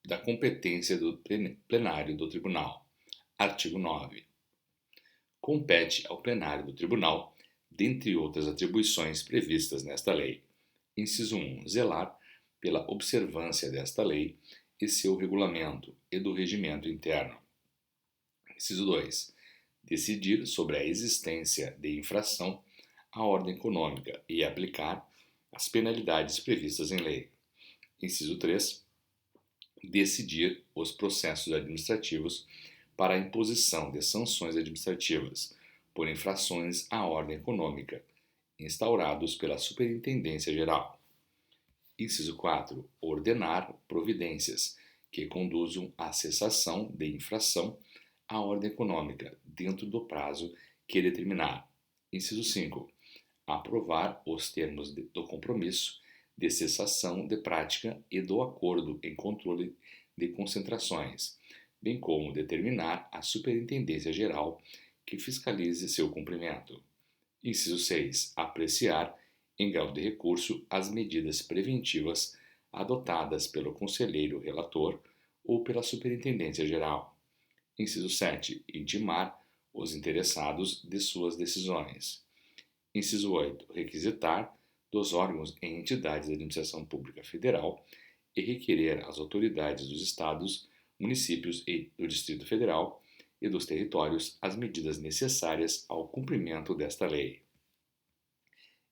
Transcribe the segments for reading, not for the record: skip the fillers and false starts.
da competência do plenário do Tribunal. Artigo 9. Compete ao plenário do Tribunal, dentre outras atribuições previstas nesta lei, inciso 1, zelar pela observância desta lei e seu regulamento e do regimento interno. Inciso 2, decidir sobre a existência de infração à ordem econômica e aplicar as penalidades previstas em lei. Inciso 3, decidir os processos administrativos para a imposição de sanções administrativas por infrações à ordem econômica, instaurados pela Superintendência Geral. Inciso 4. Ordenar providências que conduzam à cessação de infração à ordem econômica, dentro do prazo que determinar. Inciso 5. Aprovar os termos do compromisso de cessação de prática e do acordo em controle de concentrações, bem como determinar a Superintendência Geral que fiscalize seu cumprimento. Inciso 6. Apreciar, em grau de recurso, as medidas preventivas adotadas pelo conselheiro relator ou pela Superintendência Geral. Inciso 7. Intimar os interessados de suas decisões. Inciso 8. Requisitar dos órgãos e entidades da administração pública federal e requerer às autoridades dos estados, municípios e do Distrito Federal e dos territórios as medidas necessárias ao cumprimento desta lei.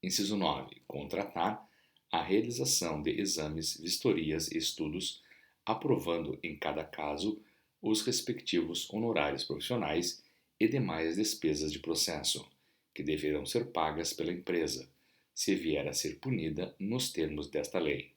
Inciso 9. Contratar a realização de exames, vistorias e estudos, aprovando em cada caso os respectivos honorários profissionais e demais despesas de processo, que deverão ser pagas pela empresa, se vier a ser punida nos termos desta lei.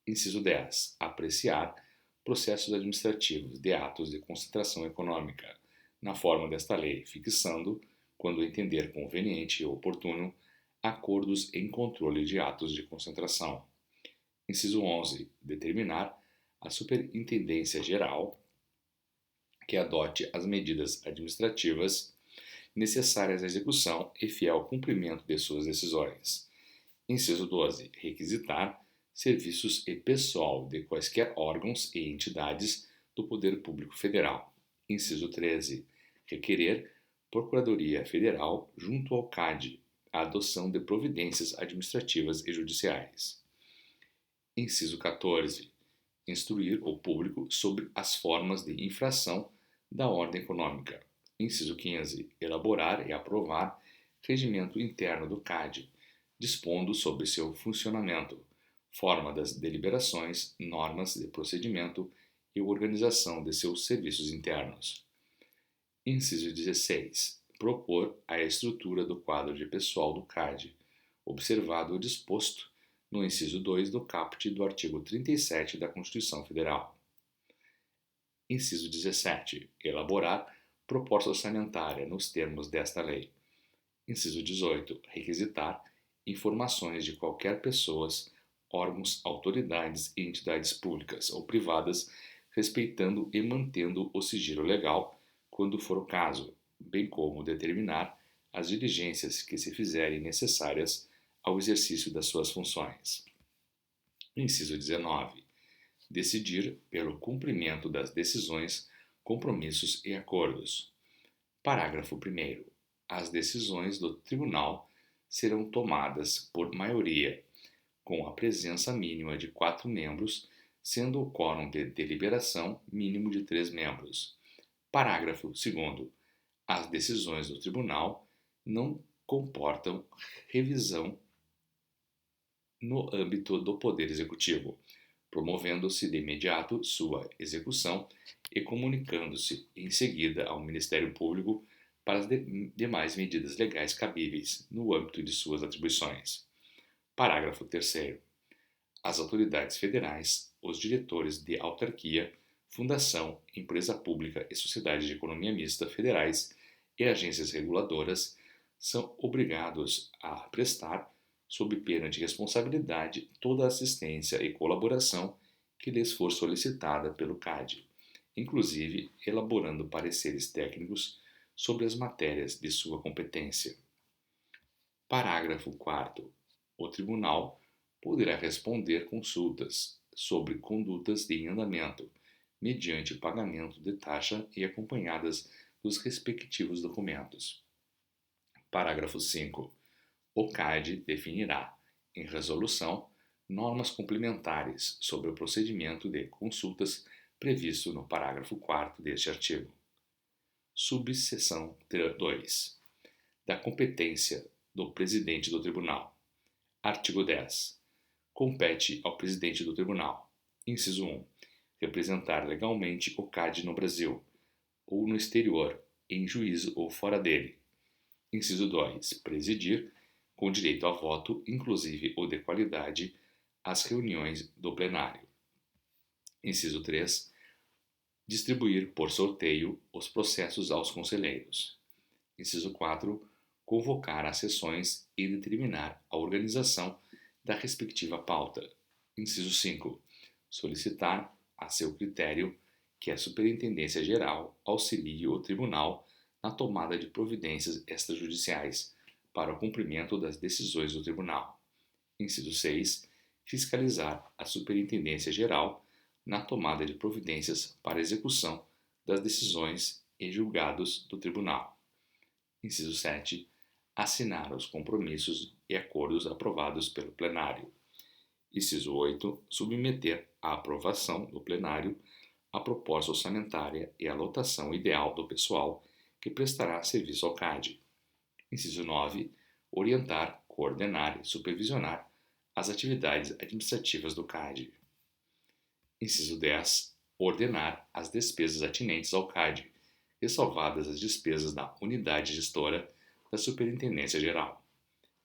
Inciso 10. Apreciar processos administrativos de atos de concentração econômica, na forma desta lei, fixando, quando entender conveniente e oportuno, acordos em controle de atos de concentração. Inciso 11. Determinar a Superintendência Geral que adote as medidas administrativas necessárias à execução e fiel cumprimento de suas decisões. Inciso 12. Requisitar serviços e pessoal de quaisquer órgãos e entidades do Poder Público Federal. Inciso 13. Requerer Procuradoria Federal junto ao CAD a adoção de providências administrativas e judiciais. Inciso 14. Instruir o público sobre as formas de infração da ordem econômica. Inciso 15. Elaborar e aprovar regimento interno do CAD, dispondo sobre seu funcionamento, forma das deliberações, normas de procedimento e organização de seus serviços internos. Inciso 16. Propor a estrutura do quadro de pessoal do CAD, observado o disposto no inciso 2 do caput do artigo 37 da Constituição Federal. Inciso 17. Elaborar proposta orçamentária nos termos desta lei. Inciso 18. Requisitar informações de qualquer pessoas, órgãos, autoridades e entidades públicas ou privadas, respeitando e mantendo o sigilo legal, quando for o caso, bem como determinar as diligências que se fizerem necessárias ao exercício das suas funções. Inciso 19. Decidir pelo cumprimento das decisões, compromissos e acordos. Parágrafo 1º. As decisões do Tribunal serão tomadas por maioria, com a presença mínima de 4 membros, sendo o quórum de deliberação mínimo de 3 membros. Parágrafo 2º. As decisões do Tribunal não comportam revisão no âmbito do Poder Executivo, promovendo-se de imediato sua execução e comunicando-se em seguida ao Ministério Público para as demais medidas legais cabíveis no âmbito de suas atribuições. Parágrafo 3º. As autoridades federais, os diretores de autarquia, fundação, empresa pública e sociedade de economia mista federais e agências reguladoras são obrigados a prestar, sob pena de responsabilidade, toda a assistência e colaboração que lhes for solicitada pelo CAD, inclusive elaborando pareceres técnicos sobre as matérias de sua competência. Parágrafo 4º. O Tribunal poderá responder consultas, sobre condutas em andamento, mediante o pagamento de taxa e acompanhadas dos respectivos documentos. Parágrafo 5. O CAD definirá, em resolução, normas complementares sobre o procedimento de consultas previsto no parágrafo 4º deste artigo. Subseção 2. Da competência do presidente do tribunal. Artigo 10. Compete ao presidente do tribunal, inciso 1, representar legalmente o CAD no Brasil ou no exterior, em juízo ou fora dele. Inciso 2. Presidir, com direito a voto, inclusive o de qualidade, as reuniões do plenário. Inciso 3. Distribuir por sorteio os processos aos conselheiros. Inciso 4. Convocar as sessões e determinar a organização da respectiva pauta. Inciso 5. Solicitar, a seu critério, que a Superintendência Geral auxilie o Tribunal na tomada de providências extrajudiciais para o cumprimento das decisões do Tribunal. Inciso 6. Fiscalizar a Superintendência Geral na tomada de providências para execução das decisões e julgados do Tribunal. Inciso 7. Assinar os compromissos e acordos aprovados pelo plenário. Inciso 8. Submeter à aprovação do plenário a proposta orçamentária e a lotação ideal do pessoal que prestará serviço ao CAD. Inciso 9. Orientar, coordenar e supervisionar as atividades administrativas do CAD. Inciso 10. Ordenar as despesas atinentes ao CAD, ressalvadas as despesas da unidade gestora da Superintendência Geral.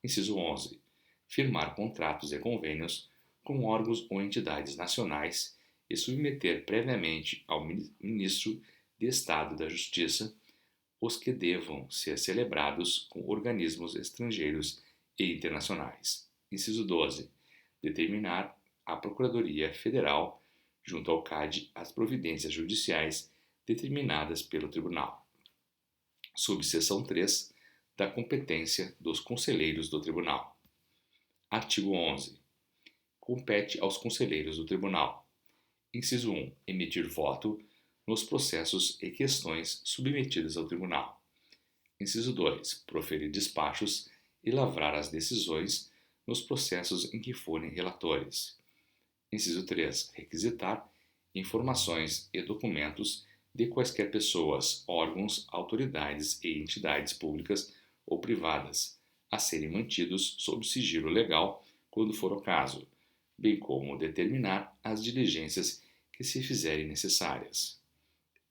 Inciso 11. Firmar contratos e convênios com órgãos ou entidades nacionais e submeter previamente ao Ministro de Estado da Justiça os que devam ser celebrados com organismos estrangeiros e internacionais. Inciso 12. Determinar à Procuradoria Federal, junto ao CAD, as providências judiciais determinadas pelo Tribunal. Subseção 3. Da competência dos conselheiros do Tribunal. Artigo 11. Compete aos conselheiros do Tribunal. Inciso 1. Emitir voto nos processos e questões submetidos ao Tribunal. Inciso 2. Proferir despachos e lavrar as decisões nos processos em que forem relatores. Inciso 3. Requisitar informações e documentos de quaisquer pessoas, órgãos, autoridades e entidades públicas ou privadas, a serem mantidos sob sigilo legal quando for o caso, bem como determinar as diligências que se fizerem necessárias.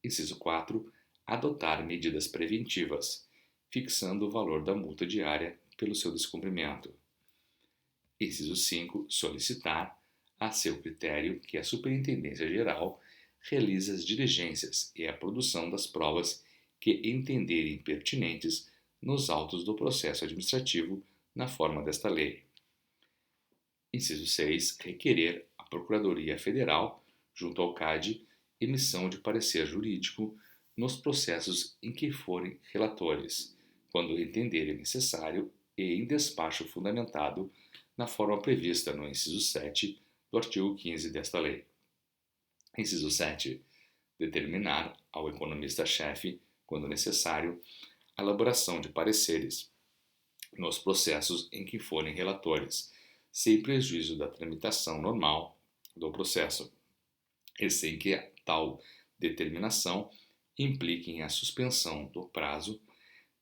Inciso 4. Adotar medidas preventivas, fixando o valor da multa diária pelo seu descumprimento. Inciso 5. Solicitar, a seu critério, que a Superintendência Geral realize as diligências e a produção das provas que entenderem pertinentes nos autos do processo administrativo na forma desta lei. Inciso 6. Requerer à Procuradoria Federal, junto ao CAD, emissão de parecer jurídico nos processos em que forem relatores, quando entenderem necessário e em despacho fundamentado na forma prevista no inciso 7 do artigo 15 desta lei. Inciso 7. Determinar ao economista-chefe, quando necessário, a elaboração de pareceres nos processos em que forem relatores, sem prejuízo da tramitação normal do processo, e sem que tal determinação implique em a suspensão do prazo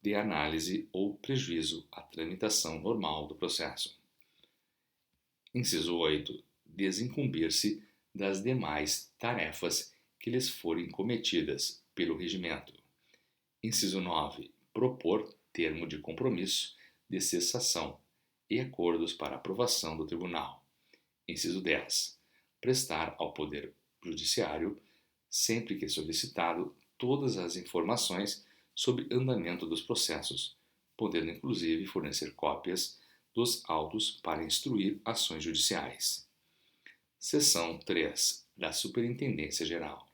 de análise ou prejuízo à tramitação normal do processo. Inciso 8. Desincumbir-se das demais tarefas que lhes forem cometidas pelo regimento. Inciso 9. Propor termo de compromisso de cessação e acordos para aprovação do Tribunal. Inciso 10. Prestar ao Poder Judiciário, sempre que solicitado, todas as informações sobre andamento dos processos, podendo inclusive fornecer cópias dos autos para instruir ações judiciais. Seção 3. Da Superintendência Geral.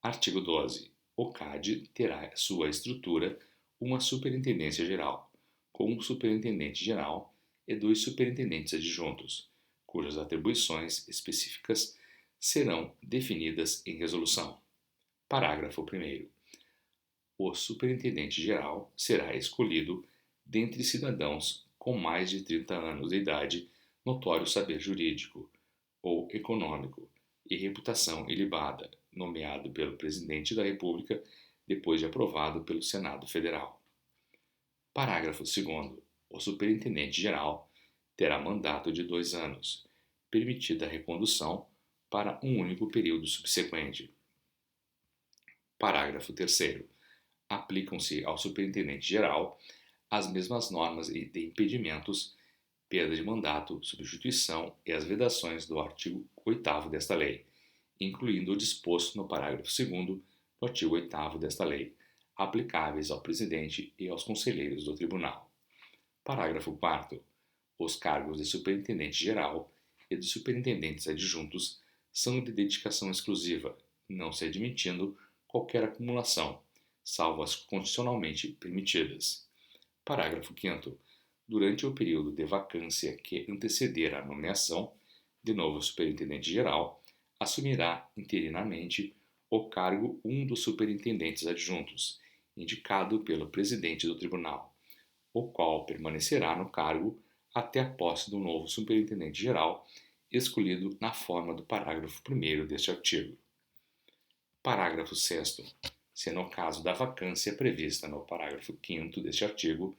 Artigo 12. O CAD terá sua estrutura uma Superintendência Geral, com um Superintendente Geral e 2 superintendentes adjuntos, cujas atribuições específicas serão definidas em resolução. Parágrafo 1º. O superintendente-geral será escolhido dentre cidadãos com mais de 30 anos de idade, notório saber jurídico ou econômico e reputação ilibada, nomeado pelo Presidente da República depois de aprovado pelo Senado Federal. Parágrafo 2º. O superintendente-geral terá mandato de 2 anos, permitida a recondução para um único período subsequente. Parágrafo 3º. Aplicam-se ao superintendente-geral as mesmas normas de impedimentos, perda de mandato, substituição e as vedações do artigo 8º desta lei, incluindo o disposto no parágrafo 2º do artigo 8º desta lei, aplicáveis ao presidente e aos conselheiros do tribunal. Parágrafo 4º. Os cargos de superintendente-geral e de superintendentes adjuntos são de dedicação exclusiva, não se admitindo qualquer acumulação, salvo as constitucionalmente permitidas. Parágrafo 5º. Durante o período de vacância que anteceder a nomeação de novo superintendente-geral, assumirá interinamente o cargo um dos superintendentes adjuntos, indicado pelo presidente do tribunal, o qual permanecerá no cargo até a posse do novo superintendente-geral, escolhido na forma do parágrafo 1º deste artigo. Parágrafo 6º. Se no caso da vacância prevista no parágrafo 5º deste artigo,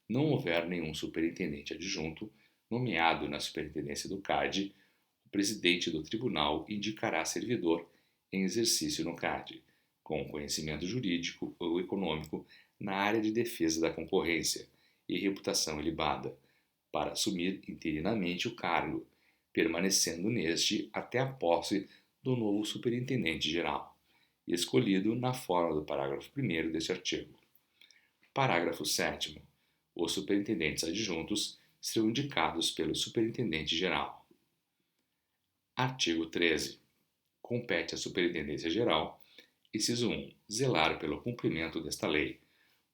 não houver nenhum superintendente adjunto nomeado na superintendência do CAD, o presidente do tribunal indicará servidor em exercício no CAD, com conhecimento jurídico ou econômico na área de defesa da concorrência e reputação ilibada, para assumir interinamente o cargo, permanecendo neste até a posse do novo superintendente-geral, escolhido na forma do parágrafo 1º deste artigo. Parágrafo 7º. Os superintendentes adjuntos serão indicados pelo superintendente-geral. Artigo 13. Compete à Superintendência-Geral, inciso 1, zelar pelo cumprimento desta lei,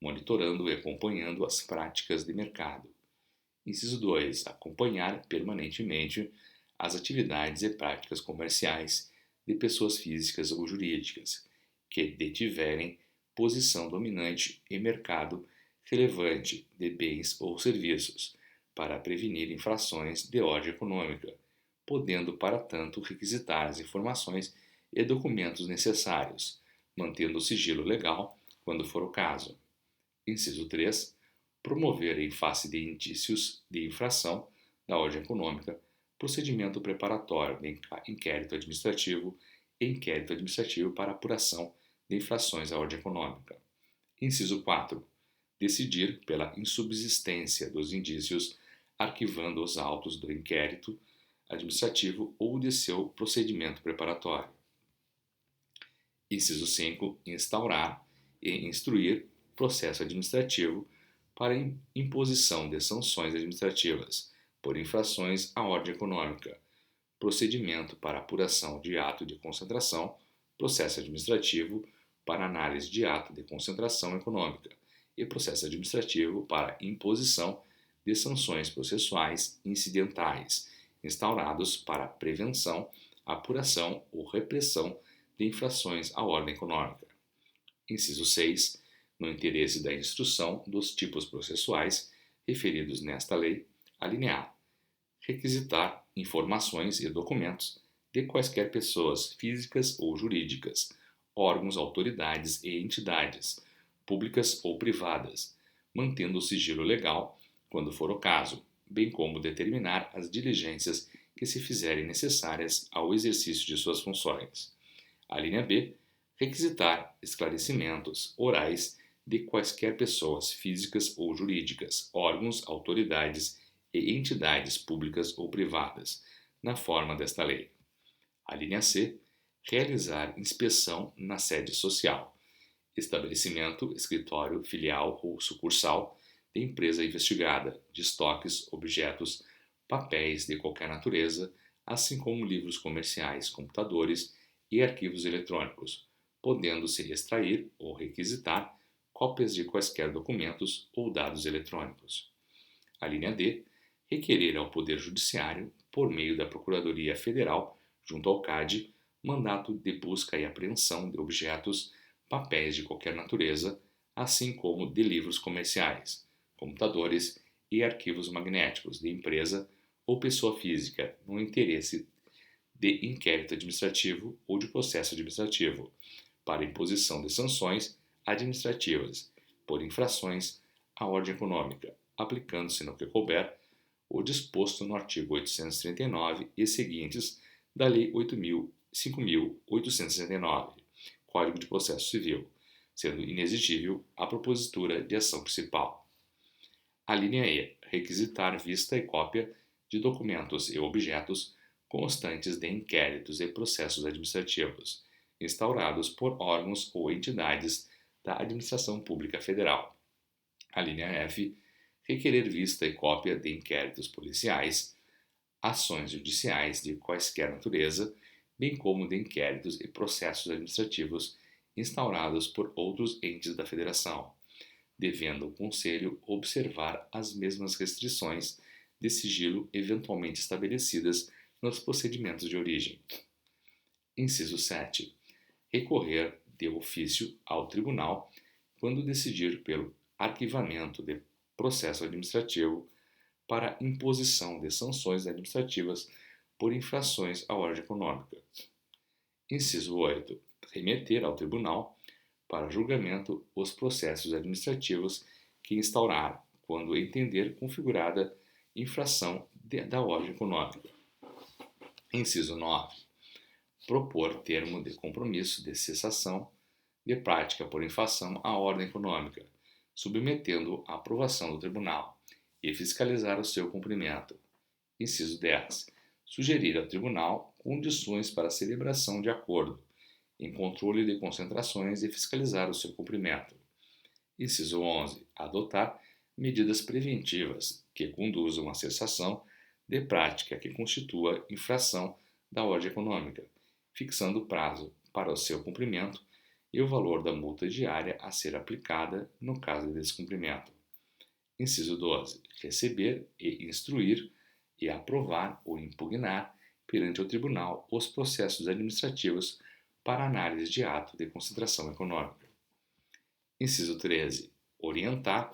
monitorando e acompanhando as práticas de mercado. Inciso 2. Acompanhar permanentemente as atividades e práticas comerciais de pessoas físicas ou jurídicas que detiverem posição dominante em mercado relevante de bens ou serviços, para prevenir infrações de ordem econômica, podendo, para tanto, requisitar as informações e documentos necessários, mantendo o sigilo legal, quando for o caso. Inciso 3. Promover, em face de indícios de infração da ordem econômica, procedimento preparatório de inquérito administrativo e inquérito administrativo para apuração de infrações à ordem econômica. Inciso 4. Decidir pela insubsistência dos indícios, arquivando os autos do inquérito administrativo ou de seu procedimento preparatório. Inciso 5. Instaurar e instruir processo administrativo para imposição de sanções administrativas por infrações à ordem econômica, procedimento para apuração de ato de concentração, processo administrativo para análise de ato de concentração econômica e processo administrativo para imposição de sanções processuais incidentais, instaurados para prevenção, apuração ou repressão de infrações à ordem econômica. Inciso 6. No interesse da instrução dos tipos processuais referidos nesta lei, alínea A. Requisitar informações e documentos de quaisquer pessoas físicas ou jurídicas, órgãos, autoridades e entidades, públicas ou privadas, mantendo o sigilo legal, quando for o caso, bem como determinar as diligências que se fizerem necessárias ao exercício de suas funções. A linha B. Requisitar esclarecimentos orais de quaisquer pessoas físicas ou jurídicas, órgãos, autoridades e entidades públicas ou privadas, na forma desta lei. A linha C. Realizar inspeção na sede social, estabelecimento, escritório, filial ou sucursal de empresa investigada, de estoques, objetos, papéis de qualquer natureza, assim como livros comerciais, computadores e arquivos eletrônicos, podendo-se extrair ou requisitar cópias de quaisquer documentos ou dados eletrônicos. A linha D. Requerer ao Poder Judiciário, por meio da Procuradoria Federal, junto ao CAD, mandato de busca e apreensão de objetos, papéis de qualquer natureza, assim como de livros comerciais, computadores e arquivos magnéticos de empresa ou pessoa física, no interesse de inquérito administrativo ou de processo administrativo, para imposição de sanções administrativas por infrações à ordem econômica, aplicando-se no que couber o disposto no artigo 839 e seguintes da Lei 5.869, Código de Processo Civil, sendo inexigível a propositura de ação principal. A linha E. Requisitar vista e cópia de documentos e objetos constantes de inquéritos e processos administrativos, instaurados por órgãos ou entidades da Administração Pública Federal. A linha F. Requerer vista e cópia de inquéritos policiais, ações judiciais de quaisquer natureza, bem como de inquéritos e processos administrativos instaurados por outros entes da Federação, devendo o Conselho observar as mesmas restrições de sigilo eventualmente estabelecidas nos procedimentos de origem. Inciso 7. Recorrer de ofício ao Tribunal quando decidir pelo arquivamento de processo administrativo para imposição de sanções administrativas por infrações à ordem econômica. Inciso 8. Remeter ao Tribunal para julgamento os processos administrativos que instaurar, quando entender configurada infração da ordem econômica. Inciso 9. Propor termo de compromisso de cessação de prática por infração à ordem econômica, submetendo à aprovação do Tribunal, e fiscalizar o seu cumprimento. Inciso 10. Sugerir ao Tribunal condições para a celebração de acordo, em controle de concentrações e fiscalizar o seu cumprimento. Inciso 11. Adotar medidas preventivas que conduzam à cessação de prática que constitua infração da ordem econômica, fixando o prazo para o seu cumprimento e o valor da multa diária a ser aplicada no caso de descumprimento. Inciso 12. Receber e instruir e aprovar ou impugnar perante o Tribunal os processos administrativos para análise de ato de concentração econômica. Inciso 13. Orientar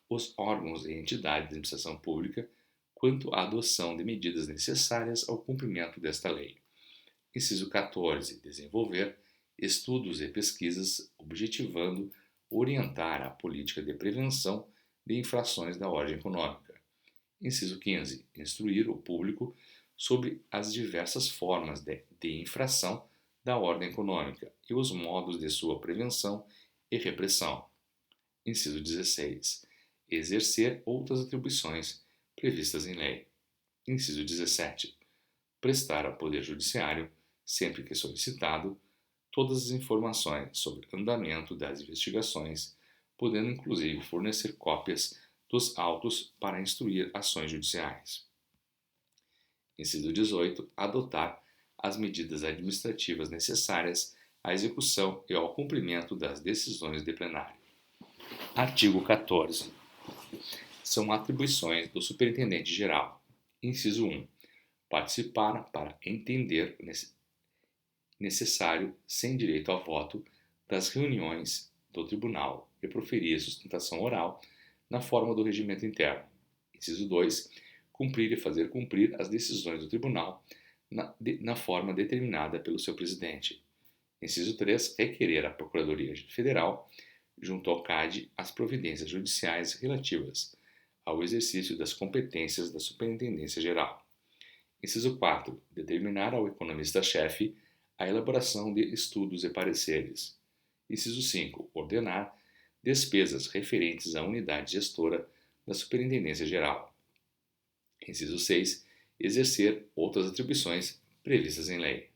os órgãos e entidades de administração pública quanto à adoção de medidas necessárias ao cumprimento desta lei. Inciso 14. Desenvolver estudos e pesquisas objetivando orientar a política de prevenção de infrações da ordem econômica. Inciso 15. Instruir o público sobre as diversas formas de infração da ordem econômica e os modos de sua prevenção e repressão. Inciso 16. Exercer outras atribuições previstas em lei. Inciso 17. Prestar ao Poder Judiciário, sempre que solicitado, todas as informações sobre o andamento das investigações, podendo inclusive fornecer cópias dos autos para instruir ações judiciais. Inciso 18. Adotar as medidas administrativas necessárias à execução e ao cumprimento das decisões de plenário. Artigo 14. São atribuições do Superintendente-Geral. Inciso 1. Participar para entender necessário, sem direito a voto, das reuniões do Tribunal e proferir sustentação oral na forma do regimento interno. Inciso 2. Cumprir e fazer cumprir as decisões do Tribunal na forma determinada pelo seu presidente. Inciso 3. Requerer à Procuradoria Federal, junto ao CAD, as providências judiciais relativas ao exercício das competências da Superintendência Geral. Inciso 4. Determinar ao economista-chefe a elaboração de estudos e pareceres. Inciso 5. Ordenar despesas referentes à unidade gestora da Superintendência Geral. Inciso 6. Exercer outras atribuições previstas em lei.